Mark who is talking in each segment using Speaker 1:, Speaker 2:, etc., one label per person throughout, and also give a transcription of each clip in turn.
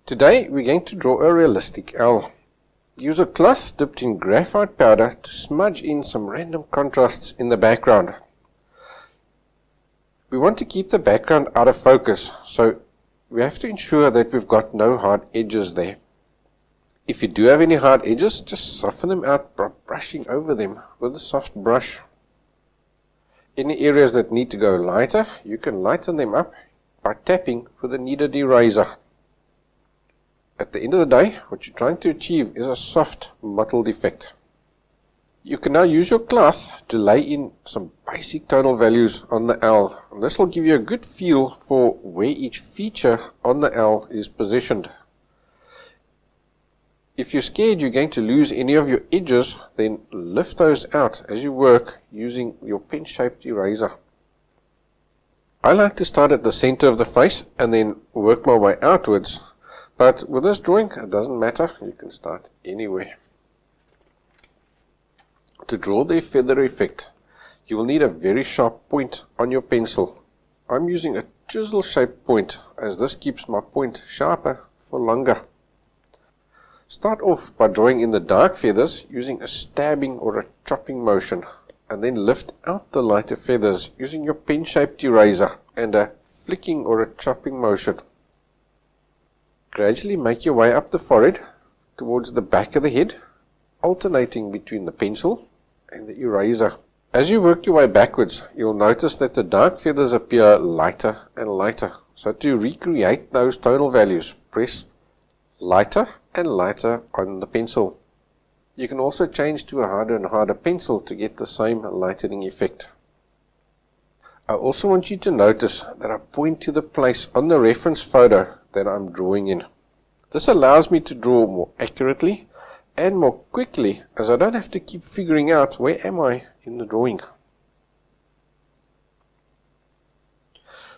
Speaker 1: Today we're going to draw a realistic owl. Use a cloth dipped in graphite powder to smudge in some random contrasts in the background. We want to keep the background out of focus, so we have to ensure that we've got no hard edges there. If you do have any hard edges, just soften them out by brushing over them with a soft brush. Any areas that need to go lighter, you can lighten them up by tapping with a kneaded eraser. At the end of the day, what you're trying to achieve is a soft, mottled effect. You can now use your cloth to lay in some basic tonal values on the owl. And this will give you a good feel for where each feature on the owl is positioned. If you're scared you're going to lose any of your edges, then lift those out as you work using your pen-shaped eraser. I like to start at the center of the face and then work my way outwards. But with this drawing, it doesn't matter, you can start anywhere. To draw the feather effect, you will need a very sharp point on your pencil. I'm using a chisel shaped point as this keeps my point sharper for longer. Start off by drawing in the dark feathers using a stabbing or a chopping motion, and then lift out the lighter feathers using your pen shaped eraser and a flicking or a chopping motion. Gradually make your way up the forehead towards the back of the head, alternating between the pencil and the eraser. As you work your way backwards, you'll notice that the dark feathers appear lighter and lighter. So to recreate those tonal values, press lighter and lighter on the pencil. You can also change to a harder and harder pencil to get the same lightening effect. I also want you to notice that I point to the place on the reference photo that I'm drawing in. This allows me to draw more accurately and more quickly, as I don't have to keep figuring out where am I in the drawing.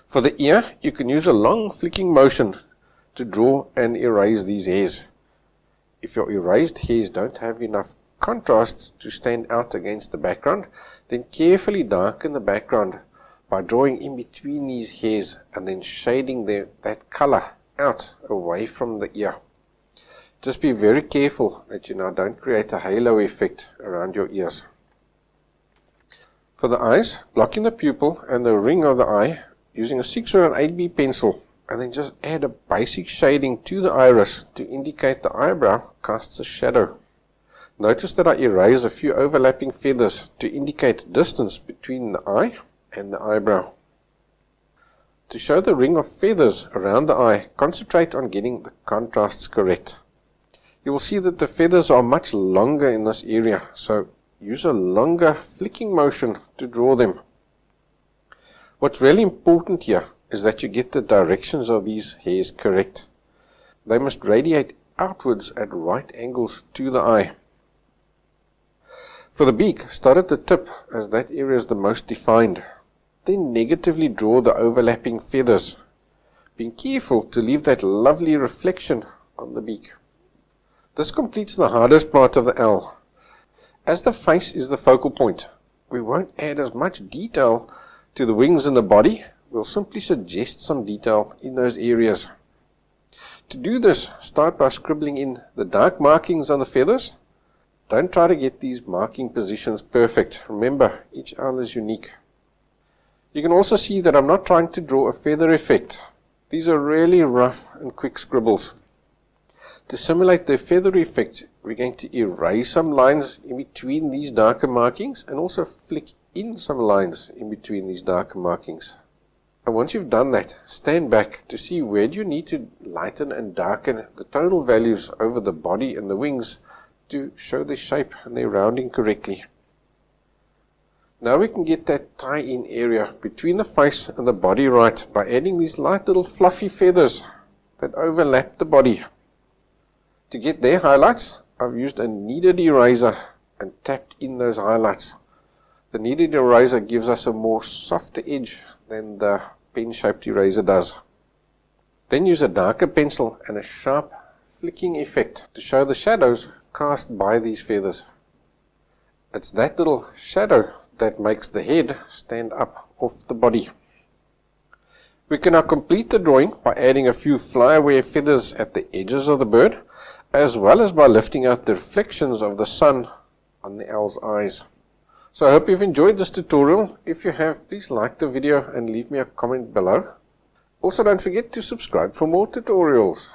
Speaker 1: For the ear, you can use a long flicking motion to draw and erase these hairs. If your erased hairs don't have enough contrast to stand out against the background, then carefully darken the background by drawing in between these hairs and then shading that color out away from the ear. Just be very careful that you now don't create a halo effect around your ears. For the eyes, block in the pupil and the ring of the eye using a 6 or an 8B pencil, and then just add a basic shading to the iris to indicate the eyebrow casts a shadow. Notice that I erase a few overlapping feathers to indicate distance between the eye and the eyebrow. To show the ring of feathers around the eye, concentrate on getting the contrasts correct. You will see that the feathers are much longer in this area, so use a longer flicking motion to draw them. What's really important here is that you get the directions of these hairs correct. They must radiate outwards at right angles to the eye. For the beak, start at the tip as that area is the most defined. Then negatively draw the overlapping feathers, being careful to leave that lovely reflection on the beak. This completes the hardest part of the owl. As the face is the focal point, we won't add as much detail to the wings and the body. We'll simply suggest some detail in those areas. To do this, start by scribbling in the dark markings on the feathers. Don't try to get these marking positions perfect. Remember, each owl is unique. You can also see that I'm not trying to draw a feather effect. These are really rough and quick scribbles. To simulate the feather effect, we're going to erase some lines in between these darker markings and also flick in some lines in between these darker markings. And once you've done that, stand back to see where do you need to lighten and darken the tonal values over the body and the wings to show their shape and their rounding correctly. Now we can get that tie-in area between the face and the body right by adding these light little fluffy feathers that overlap the body. To get their highlights, I've used a kneaded eraser and tapped in those highlights. The kneaded eraser gives us a more softer edge than the pen-shaped eraser does. Then use a darker pencil and a sharp flicking effect to show the shadows cast by these feathers. It's that little shadow that makes the head stand up off the body. We can now complete the drawing by adding a few flyaway feathers at the edges of the bird, as well as by lifting out the reflections of the sun on the owl's eyes. So I hope you've enjoyed this tutorial. If you have, please like the video and leave me a comment below. Also, don't forget to subscribe for more tutorials.